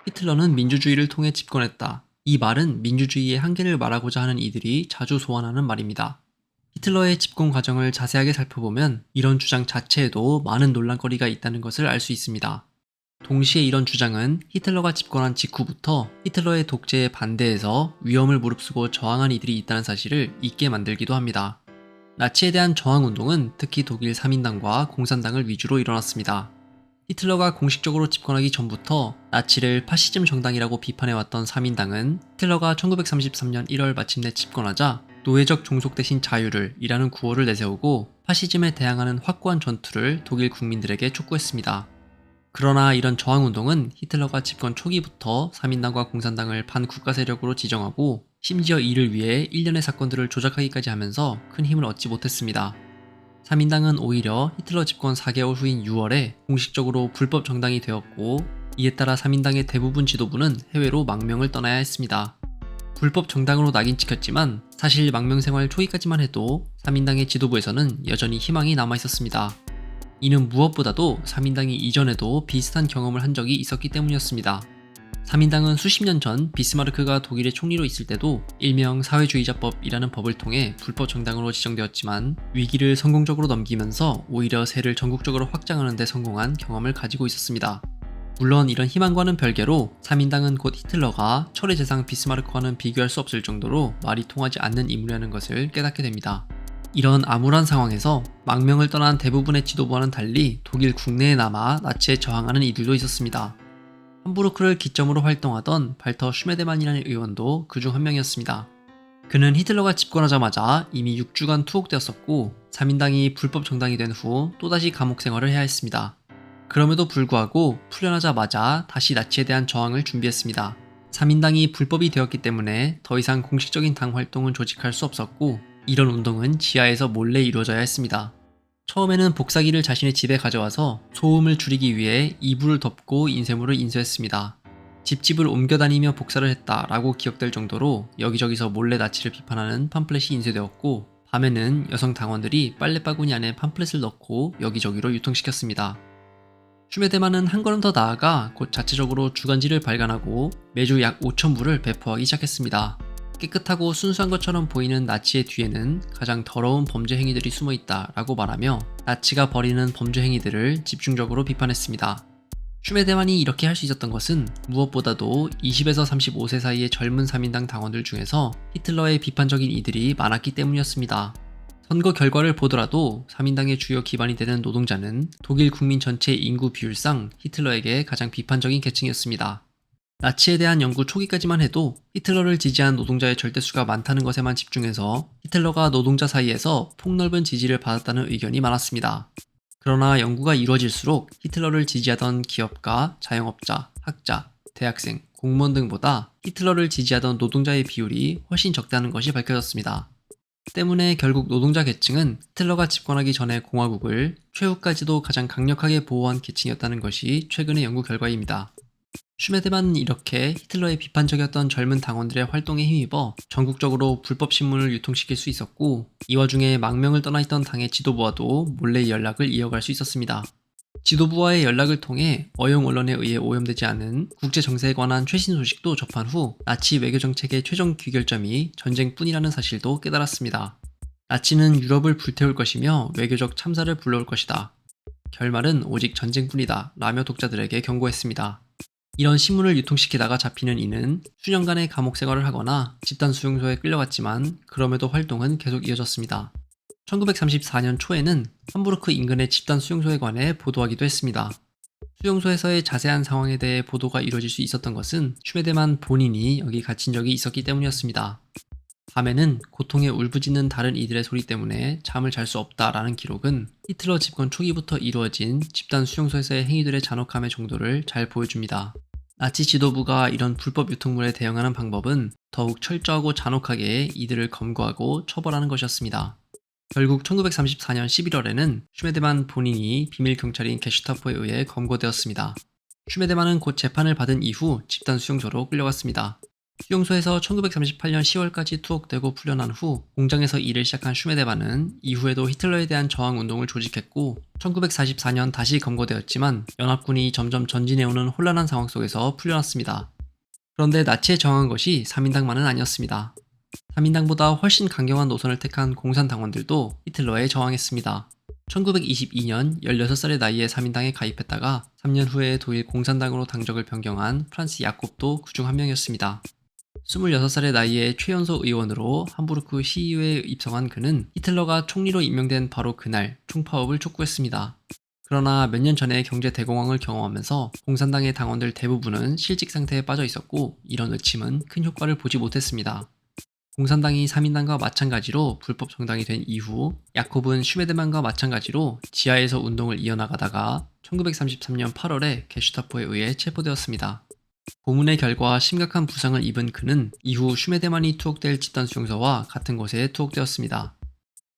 히틀러는 민주주의를 통해 집권했다. 이 말은 민주주의의 한계를 말하고자 하는 이들이 자주 소환하는 말입니다. 히틀러의 집권 과정을 자세하게 살펴보면 이런 주장 자체에도 많은 논란거리가 있다는 것을 알 수 있습니다. 동시에 이런 주장은 히틀러가 집권한 직후부터 히틀러의 독재에 반대해서 위험을 무릅쓰고 저항한 이들이 있다는 사실을 잊게 만들기도 합니다. 나치에 대한 저항운동은 특히 독일 3인당과 공산당을 위주로 일어났습니다. 히틀러가 공식적으로 집권하기 전부터 나치를 파시즘 정당이라고 비판해왔던 3인당은 히틀러가 1933년 1월 마침내 집권하자 노예적 종속 대신 자유를 이라는 구호를 내세우고 파시즘에 대항하는 확고한 전투를 독일 국민들에게 촉구했습니다. 그러나 이런 저항운동은 히틀러가 집권 초기부터 3인당과 공산당을 반국가 세력으로 지정하고 심지어 이를 위해 일련의 사건들을 조작하기까지 하면서 큰 힘을 얻지 못했습니다. 3인당은 오히려 히틀러 집권 4개월 후인 6월에 공식적으로 불법 정당이 되었고 이에 따라 3인당의 대부분 지도부는 해외로 망명을 떠나야 했습니다. 불법 정당으로 낙인 찍혔지만 사실 망명 생활 초기까지만 해도 3인당의 지도부에서는 여전히 희망이 남아 있었습니다. 이는 무엇보다도 3인당이 이전에도 비슷한 경험을 한 적이 있었기 때문이었습니다. 3인당은 수십 년 전 비스마르크가 독일의 총리로 있을 때도 일명 사회주의자법이라는 법을 통해 불법 정당으로 지정되었지만 위기를 성공적으로 넘기면서 오히려 세를 전국적으로 확장하는 데 성공한 경험을 가지고 있었습니다. 물론 이런 희망과는 별개로 3인당은 곧 히틀러가 철의 재상 비스마르크와는 비교할 수 없을 정도로 말이 통하지 않는 인물이라는 것을 깨닫게 됩니다. 이런 암울한 상황에서 망명을 떠난 대부분의 지도부와는 달리 독일 국내에 남아 나치에 저항하는 이들도 있었습니다. 함부르크를 기점으로 활동하던 발터 슈메데만이라는 의원도 그중 한 명이었습니다. 그는 히틀러가 집권하자마자 이미 6주간 투옥되었었고 3인당이 불법 정당이 된 후 또다시 감옥 생활을 해야 했습니다. 그럼에도 불구하고 풀려나자마자 다시 나치에 대한 저항을 준비했습니다. 3인당이 불법이 되었기 때문에 더 이상 공식적인 당 활동은 조직할 수 없었고 이런 운동은 지하에서 몰래 이루어져야 했습니다. 처음에는 복사기를 자신의 집에 가져와서 소음을 줄이기 위해 이불을 덮고 인쇄물을 인쇄했습니다. 집집을 옮겨다니며 복사를 했다라고 기억될 정도로 여기저기서 몰래 나치를 비판하는 팜플렛이 인쇄되었고 밤에는 여성 당원들이 빨래바구니 안에 팜플렛을 넣고 여기저기로 유통시켰습니다. 슈메데만은 한 걸음 더 나아가 곧 자체적으로 주간지를 발간하고 매주 약 5,000부를 배포하기 시작했습니다. 깨끗하고 순수한 것처럼 보이는 나치의 뒤에는 가장 더러운 범죄 행위들이 숨어 있다라고 말하며 나치가 벌이는 범죄 행위들을 집중적으로 비판했습니다. 슈메데만이 이렇게 할 수 있었던 것은 무엇보다도 20에서 35세 사이의 젊은 3인당 당원들 중에서 히틀러의 비판적인 이들이 많았기 때문이었습니다. 선거 결과를 보더라도 3인당의 주요 기반이 되는 노동자는 독일 국민 전체 인구 비율상 히틀러에게 가장 비판적인 계층이었습니다. 나치에 대한 연구 초기까지만 해도 히틀러를 지지한 노동자의 절대수가 많다는 것에만 집중해서 히틀러가 노동자 사이에서 폭넓은 지지를 받았다는 의견이 많았습니다. 그러나 연구가 이루어질수록 히틀러를 지지하던 기업가, 자영업자, 학자, 대학생, 공무원 등보다 히틀러를 지지하던 노동자의 비율이 훨씬 적다는 것이 밝혀졌습니다. 때문에 결국 노동자 계층은 히틀러가 집권하기 전에 공화국을 최후까지도 가장 강력하게 보호한 계층이었다는 것이 최근의 연구 결과입니다. 슈메데만은 이렇게 히틀러에 비판적이었던 젊은 당원들의 활동에 힘입어 전국적으로 불법 신문을 유통시킬 수 있었고 이 와중에 망명을 떠나 있던 당의 지도부와도 몰래 연락을 이어갈 수 있었습니다. 지도부와의 연락을 통해 어용 언론에 의해 오염되지 않은 국제 정세에 관한 최신 소식도 접한 후 나치 외교 정책의 최종 귀결점이 전쟁뿐이라는 사실도 깨달았습니다. 나치는 유럽을 불태울 것이며 외교적 참사를 불러올 것이다. 결말은 오직 전쟁뿐이다 라며 독자들에게 경고했습니다. 이런 신문을 유통시키다가 잡히는 이는 수년간의 감옥 생활을 하거나 집단 수용소에 끌려갔지만 그럼에도 활동은 계속 이어졌습니다. 1934년 초에는 함부르크 인근의 집단 수용소에 관해 보도하기도 했습니다. 수용소에서의 자세한 상황에 대해 보도가 이루어질 수 있었던 것은 슈메데만 본인이 여기 갇힌 적이 있었기 때문이었습니다. 밤에는 고통에 울부짖는 다른 이들의 소리 때문에 잠을 잘 수 없다라는 기록은 히틀러 집권 초기부터 이루어진 집단 수용소에서의 행위들의 잔혹함의 정도를 잘 보여줍니다. 나치 지도부가 이런 불법 유통물에 대응하는 방법은 더욱 철저하고 잔혹하게 이들을 검거하고 처벌하는 것이었습니다. 결국 1934년 11월에는 슈메데만 본인이 비밀 경찰인 게슈타포에 의해 검거되었습니다. 슈메데만은 곧 재판을 받은 이후 집단 수용소로 끌려갔습니다. 수용소에서 1938년 10월까지 투옥되고 풀려난 후 공장에서 일을 시작한 슈메데만은 이후에도 히틀러에 대한 저항 운동을 조직했고 1944년 다시 검거되었지만 연합군이 점점 전진해오는 혼란한 상황 속에서 풀려났습니다. 그런데 나치에 저항한 것이 3인당만은 아니었습니다. 3인당보다 훨씬 강경한 노선을 택한 공산당원들도 히틀러에 저항했습니다. 1922년 16살의 나이에 3인당에 가입했다가 3년 후에 독일 공산당으로 당적을 변경한 프란츠 야콥도 그중 한 명이었습니다. 26살의 나이에 최연소 의원으로 함부르크 시의회에 입성한 그는 히틀러가 총리로 임명된 바로 그날 총파업을 촉구했습니다. 그러나 몇 년 전에 경제 대공황을 경험하면서 공산당의 당원들 대부분은 실직 상태에 빠져 있었고 이런 의침은 큰 효과를 보지 못했습니다. 공산당이 3인당과 마찬가지로 불법 정당이 된 이후 야콥은 슈메데만과 마찬가지로 지하에서 운동을 이어나가다가 1933년 8월에 게슈타포에 의해 체포되었습니다. 고문의 결과 심각한 부상을 입은 그는 이후 슈메데만이 투옥될 집단 수용소와 같은 곳에 투옥되었습니다.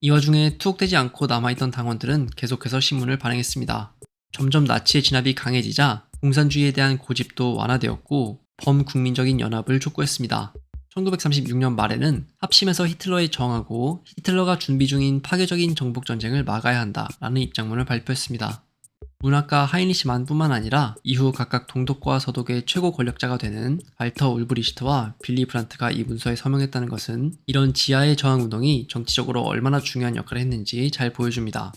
이 와중에 투옥되지 않고 남아있던 당원들은 계속해서 신문을 발행했습니다. 점점 나치의 진압이 강해지자 공산주의에 대한 고집도 완화되었고 범국민적인 연합을 촉구했습니다. 1936년 말에는 합심해서 히틀러에 저항하고 히틀러가 준비 중인 파괴적인 정복전쟁을 막아야 한다라는 입장문을 발표했습니다. 문학가 하이니시 만뿐만 아니라 이후 각각 동독과 서독의 최고 권력자가 되는 발터 울브리히트와 빌리 브란트가 이 문서에 서명했다는 것은 이런 지하의 저항운동이 정치적으로 얼마나 중요한 역할을 했는지 잘 보여줍니다.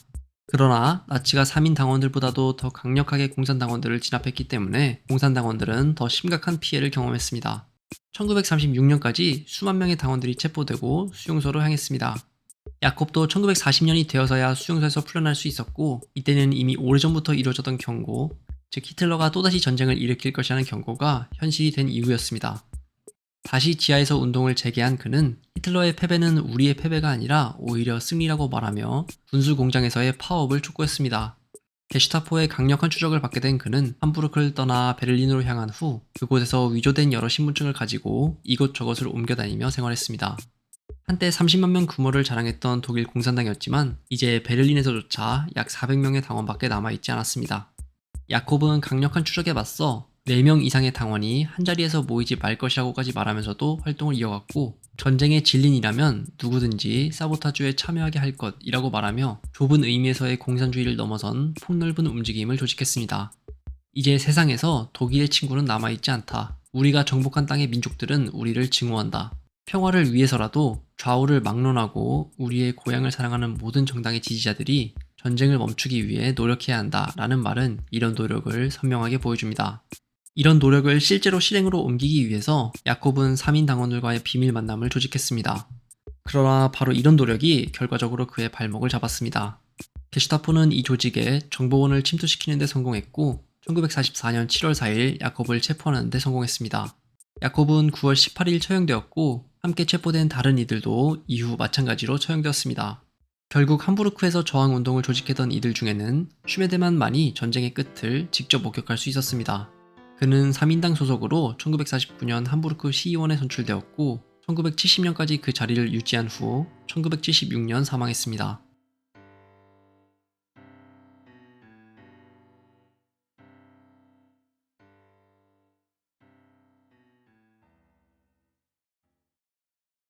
그러나 나치가 3인 당원들보다도 더 강력하게 공산당원들을 진압했기 때문에 공산당원들은 더 심각한 피해를 경험했습니다. 1936년까지 수만 명의 당원들이 체포되고 수용소로 향했습니다. 야콥도 1940년이 되어서야 수용소에서 풀려날 수 있었고 이때는 이미 오래전부터 이루어졌던 경고, 즉 히틀러가 또다시 전쟁을 일으킬 것이라는 경고가 현실이 된 이후였습니다. 다시 지하에서 운동을 재개한 그는 히틀러의 패배는 우리의 패배가 아니라 오히려 승리라고 말하며 군수 공장에서의 파업을 촉구했습니다. 게슈타포의 강력한 추적을 받게 된 그는 함부르크를 떠나 베를린으로 향한 후 그곳에서 위조된 여러 신분증을 가지고 이곳저곳을 옮겨다니며 생활했습니다. 한때 30만 명 규모를 자랑했던 독일 공산당이었지만 이제 베를린에서조차 약 400명의 당원밖에 남아있지 않았습니다. 야콥은 강력한 추적에 맞서 4명 이상의 당원이 한자리에서 모이지 말 것이라고까지 말하면서도 활동을 이어갔고 전쟁의 진린이라면 누구든지 사보타주에 참여하게 할 것이라고 말하며 좁은 의미에서의 공산주의를 넘어선 폭넓은 움직임을 조직했습니다. 이제 세상에서 독일의 친구는 남아있지 않다. 우리가 정복한 땅의 민족들은 우리를 증오한다. 평화를 위해서라도 좌우를 막론하고 우리의 고향을 사랑하는 모든 정당의 지지자들이 전쟁을 멈추기 위해 노력해야 한다라는 말은 이런 노력을 선명하게 보여줍니다. 이런 노력을 실제로 실행으로 옮기기 위해서 야콥은 3인 당원들과의 비밀 만남을 조직했습니다. 그러나 바로 이런 노력이 결과적으로 그의 발목을 잡았습니다. 게슈타포는 이 조직에 정보원을 침투시키는 데 성공했고 1944년 7월 4일 야콥을 체포하는 데 성공했습니다. 야콥은 9월 18일 처형되었고 함께 체포된 다른 이들도 이후 마찬가지로 처형되었습니다. 결국 함부르크에서 저항운동을 조직했던 이들 중에는 슈메데만만이 전쟁의 끝을 직접 목격할 수 있었습니다. 그는 3인당 소속으로 1949년 함부르크 시의원에 선출되었고 1970년까지 그 자리를 유지한 후 1976년 사망했습니다.